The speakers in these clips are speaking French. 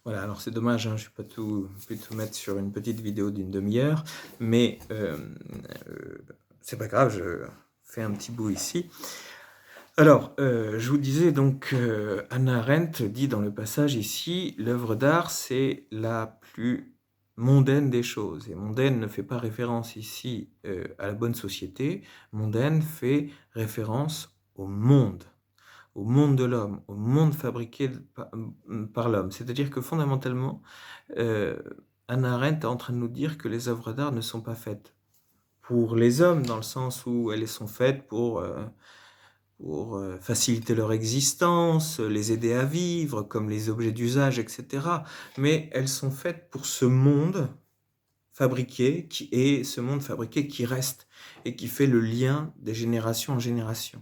Voilà, alors c'est dommage, hein, je ne pu tout mettre sur une petite vidéo d'une demi-heure, mais c'est pas grave, je fais un petit bout ici. Alors, je vous disais donc, Hannah Arendt dit dans le passage ici: «L'œuvre d'art, c'est la plus mondaine des choses» et mondaine ne fait pas référence ici, à la bonne société. Mondaine fait référence au monde de l'homme, au monde fabriqué par l'homme. C'est-à-dire que fondamentalement, heu, Hannah Arendt est en train de nous dire que les œuvres d'art ne sont pas faites pour les hommes, dans le sens où elles sont faites pour faciliter leur existence, les aider à vivre comme les objets d'usage et cetera. Mais elles sont faites pour ce monde fabriqué qui reste et qui fait le lien des générations en génération.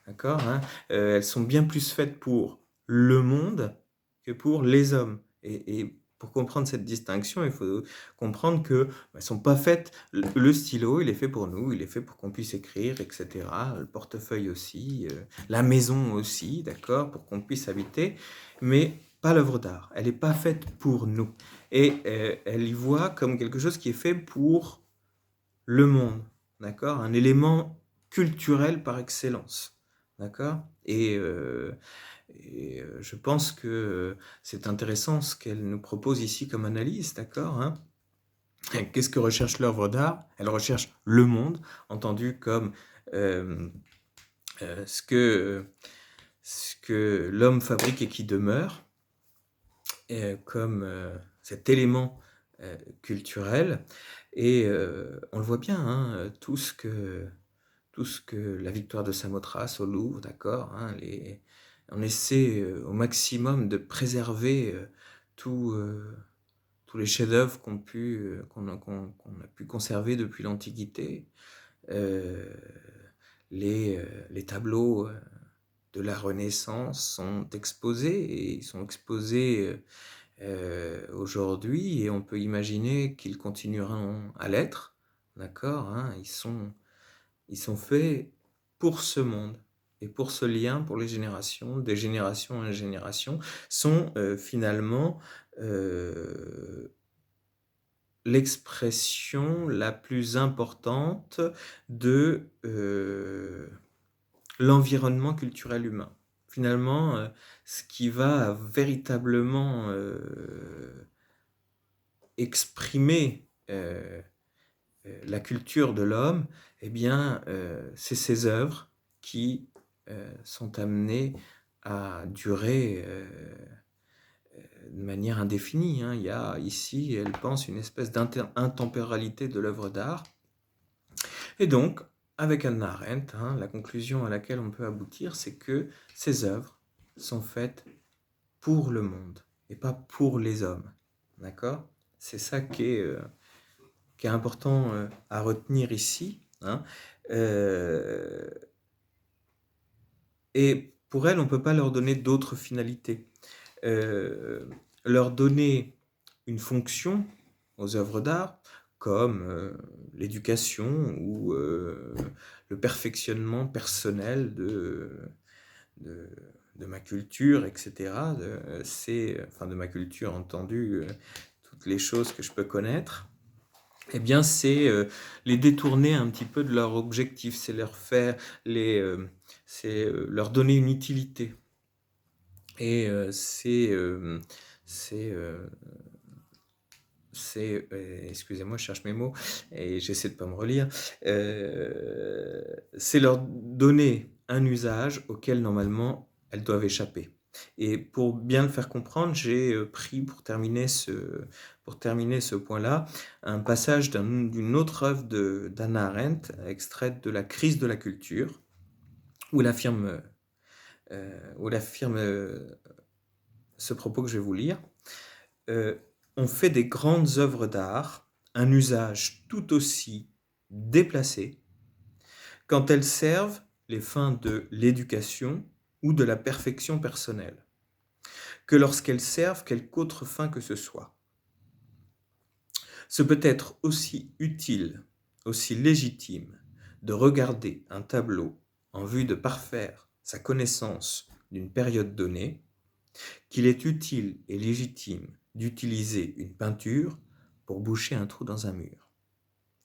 D'accord, hein? Elles sont bien plus faites pour le monde que pour les hommes et pour comprendre cette distinction, il faut comprendre que, bah, elles sont pas faites le stylo, il est fait pour nous, il est fait pour qu'on puisse écrire et cetera, le portefeuille aussi, la maison aussi, d'accord, pour qu'on puisse habiter, mais pas l'œuvre d'art. Elle est pas faite pour nous et elle y voit comme quelque chose qui est fait pour le monde, d'accord? Un élément culturel par excellence, d'accord? Je pense que c'est intéressant ce qu'elle nous propose ici comme analyse, d'accord, hein? Qu'est-ce que recherche l'œuvre d'art? Elle recherche le monde, entendu comme, hem, ce que l'homme fabrique et qui demeure, comme, cet élément, culturel on le voit bien, hein, tout ce que la victoire de Samothrace au Louvre, d'accord, hein, on essaie au maximum de préserver tout, tous les chefs-d'œuvre qu'on a pu conserver depuis l'Antiquité. Euh, les tableaux de la Renaissance sont exposés et ils sont exposés aujourd'hui et on peut imaginer qu'ils continueront à l'être, d'accord, hein, ils sont faits pour ce monde et pour ce lien, pour les générations, des générations en génération, sont, finalement, heu, l'expression la plus importante de, l'environnement culturel humain. Finalement, ce qui va véritablement, exprimer, la culture de l'homme, eh bien, c'est ses œuvres qui, sont amenées à durer, de manière indéfinie, hein. Il y a ici, elle pense, une espèce intemporalité de l'œuvre d'art et donc avec Hannah Arendt, hein, la conclusion à laquelle on peut aboutir, c'est que ces œuvres sont faites pour le monde et pas pour les hommes. D'accord? C'est ça qui est important, à retenir ici, hein. Heu et pour elles, on ne peut pas leur donner d'autres finalités. Heu, Leur donner une fonction aux œuvres d'art comme, l'éducation ou, le perfectionnement personnel de de ma culture et cetera, de ma culture entendu, toutes les choses que je peux connaître. Eh bien, c'est, les détourner un petit peu de leur objectif, c'est leur donner une utilité et c'est, excusez-moi, je cherche mes mots et j'essaie de pas me relire. C'est leur donner un usage auquel normalement elles doivent échapper et pour bien le faire comprendre, j'ai, pris pour terminer ce point-là, un passage d'une autre œuvre de d'Hannah Arendt, extraite de La crise de la culture, où elle affirme, ce propos que je vais vous lire. On fait des grandes œuvres d'art un usage tout aussi déplacé quand elles servent les fins de l'éducation ou de la perfection personnelle, que lorsqu'elles servent quelque autre fin que ce soit. Ce peut être aussi utile, aussi légitime de regarder un tableau en vue de parfaire sa connaissance d'une période donnée qu'il est utile et légitime d'utiliser une peinture pour boucher un trou dans un mur.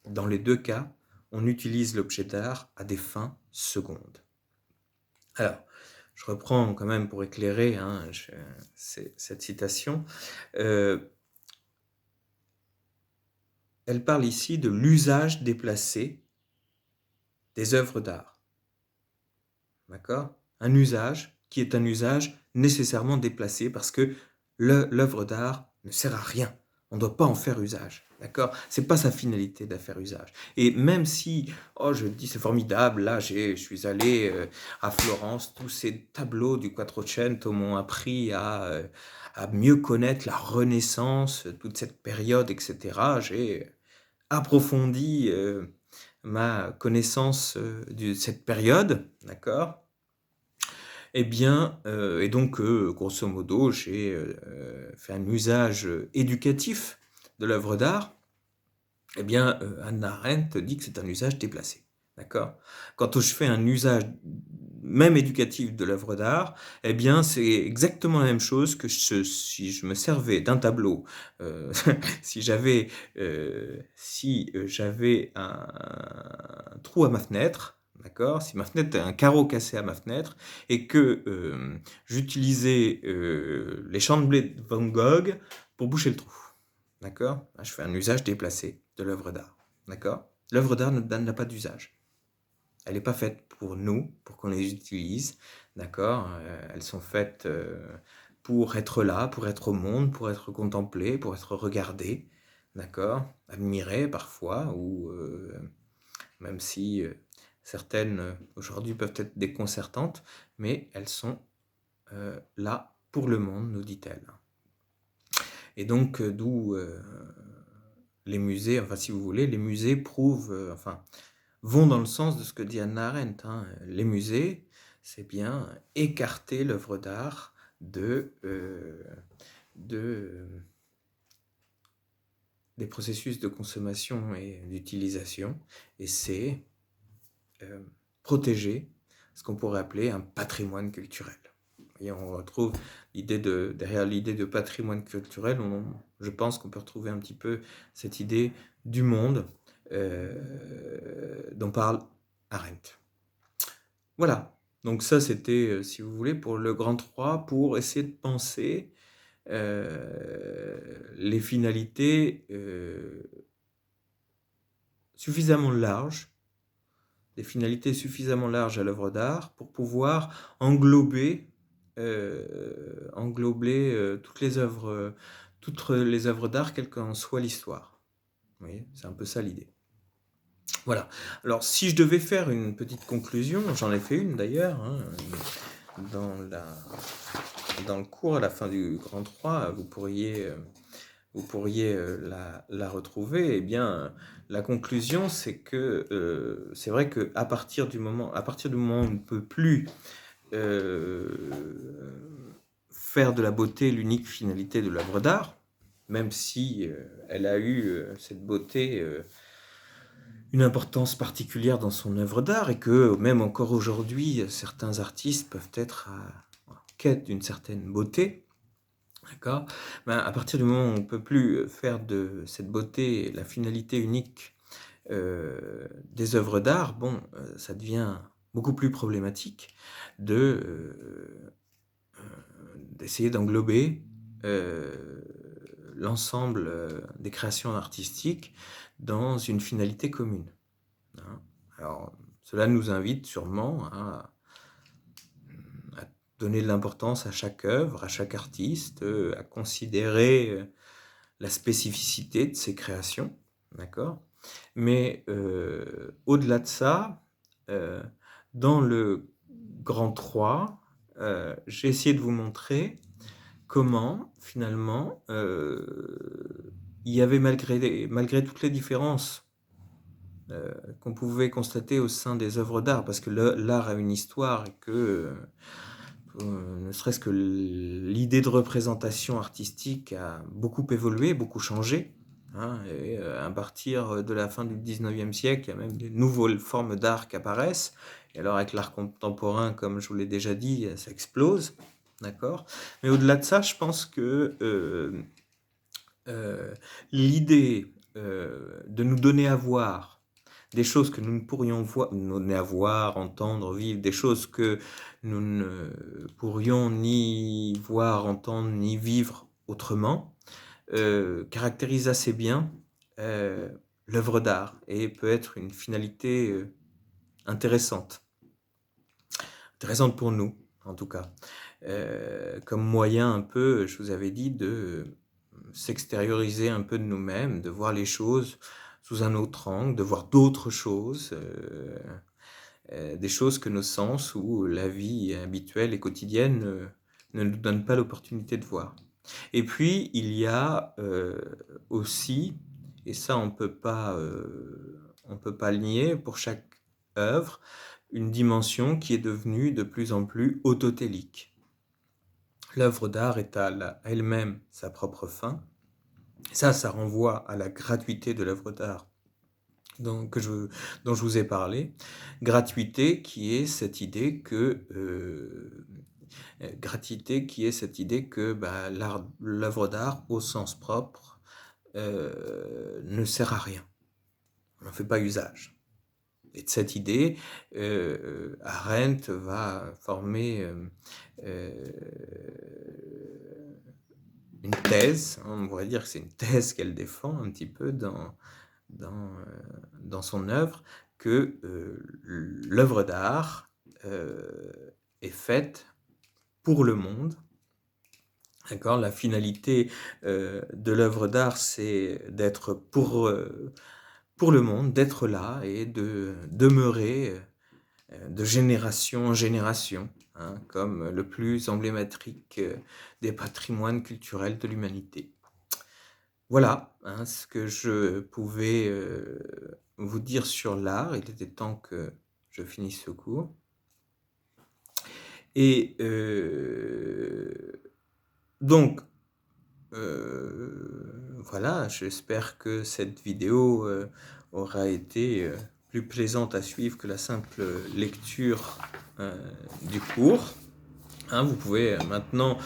Dans les deux cas, on utilise l'objet d'art à des fins secondes. Alors, je reprends quand même pour éclairer cette citation. Elle parle ici de l'usage déplacé des œuvres d'art. D'accord ? Un usage qui est un usage nécessairement déplacé parce que l'œuvre d'art ne sert à rien. On ne doit pas en faire usage. D'accord ? C'est pas sa finalité d'en faire usage. Et même si, je dis c'est formidable, là je suis allé à Florence, tous ces tableaux du Quattrocento m'ont appris à mieux connaître la Renaissance, toute cette période, etc. J'ai approfondi ma connaissance de cette période, d'accord ? Eh bien, et donc, grosso modo, j'ai fait un usage éducatif de l'œuvre d'art. Eh bien, Hannah Arendt dit que c'est un usage déplacé, d'accord ? Quand je fais un usage même éducatif de l'œuvre d'art, eh bien, c'est exactement la même chose que si je me servais d'un tableau, si j'avais un trou à ma fenêtre, d'accord ? Si ma fenêtre a un carreau cassé à ma fenêtre et que j'utilisais les champs de blé de Van Gogh pour boucher le trou. D'accord ? Je fais un usage déplacé de l'œuvre d'art. D'accord ? L'œuvre d'art n'a pas d'usage. Elle n'est pas faite pour nous, pour qu'on les utilise. D'accord ? Elles sont faites pour être là, pour être au monde, pour être contemplées, pour être regardées. D'accord ? Admirées parfois, ou même si certaines aujourd'hui peuvent être déconcertantes, mais elles sont là pour le monde, nous dit-elle. Et donc, d'où les musées, enfin si vous voulez, les musées prouvent, vont dans le sens de ce que dit Hannah Arendt. Les musées, c'est bien écarter l'œuvre d'art des processus de consommation et d'utilisation, et c'est protéger ce qu'on pourrait appeler un patrimoine culturel. Et on retrouve derrière l'idée de patrimoine culturel, je pense qu'on peut retrouver un petit peu cette idée du monde dont parle Arendt. Voilà, donc ça c'était, si vous voulez, pour le grand 3, pour essayer de penser les finalités suffisamment larges, des finalités suffisamment larges à l'œuvre d'art pour pouvoir englober toutes les œuvres d'art, quelle qu'en soit l'histoire. Vous voyez, c'est un peu ça l'idée. Voilà. Alors, si je devais faire une petite conclusion, j'en ai fait une d'ailleurs, dans le cours à la fin du grand 3, vous pourriez la retrouver. Eh bien, la conclusion, c'est que c'est vrai qu'à partir du moment où on ne peut plus faire de la beauté l'unique finalité de l'œuvre d'art, même si elle a eu cette beauté une importance particulière dans son œuvre d'art, et que même encore aujourd'hui, certains artistes peuvent être en quête d'une certaine beauté. D'accord ? À partir du moment où on ne peut plus faire de cette beauté la finalité unique des œuvres d'art, ça devient beaucoup plus problématique d'essayer d'englober l'ensemble des créations artistiques dans une finalité commune. Alors, cela nous invite sûrement à donner de l'importance à chaque œuvre, à chaque artiste, à considérer la spécificité de ses créations, d'accord ? Mais au-delà de ça, dans le grand 3, j'ai essayé de vous montrer comment, finalement, il y avait malgré toutes les différences qu'on pouvait constater au sein des œuvres d'art, parce que l'art a une histoire et que ne serait-ce que l'idée de représentation artistique a beaucoup évolué, beaucoup changé. Et à partir de la fin du 19e siècle, il y a même de nouvelles formes d'art qui apparaissent. Et alors avec l'art contemporain, comme je vous l'ai déjà dit, ça explose. d'accord? Mais au-delà de ça, je pense que l'idée de nous donner à voir des choses que nous ne pourrions nous donner à voir, entendre, vivre, des choses que nous ne pourrions ni voir, entendre, ni vivre autrement, caractérise assez bien l'œuvre d'art et peut être une finalité intéressante. Intéressante pour nous, en tout cas. Comme moyen un peu, je vous avais dit, de s'extérioriser un peu de nous-mêmes, de voir les choses sous un autre angle, de voir d'autres choses, des choses que nos sens ou la vie habituelle et quotidienne ne nous donnent pas l'opportunité de voir. Et puis, il y a aussi, et ça on peut pas le nier, pour chaque œuvre, une dimension qui est devenue de plus en plus autotélique. L'œuvre d'art est à elle-même sa propre fin. Et ça renvoie à la gratuité de l'œuvre d'art dont je vous ai parlé. Gratuité qui est cette idée que l'œuvre d'art, au sens propre, ne sert à rien. On n'en fait pas usage. Et de cette idée, Arendt va former une thèse, on pourrait dire que c'est une thèse qu'elle défend un petit peu dans son œuvre, que l'œuvre d'art est faite pour le monde. D'accord ? La finalité de l'œuvre d'art, c'est d'être pour le monde, d'être là et de demeurer de génération en génération, hein, comme le plus emblématique des patrimoines culturels de l'humanité. Voilà hein, ce que je pouvais vous dire sur l'art. Il était temps que je finisse ce cours. Et donc, voilà, j'espère que cette vidéo aura été plus plaisante à suivre que la simple lecture du cours. Hein, vous pouvez maintenant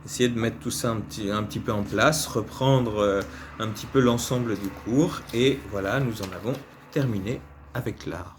essayer de mettre tout ça un petit peu en place, reprendre un petit peu l'ensemble du cours, et voilà, nous en avons terminé avec l'art.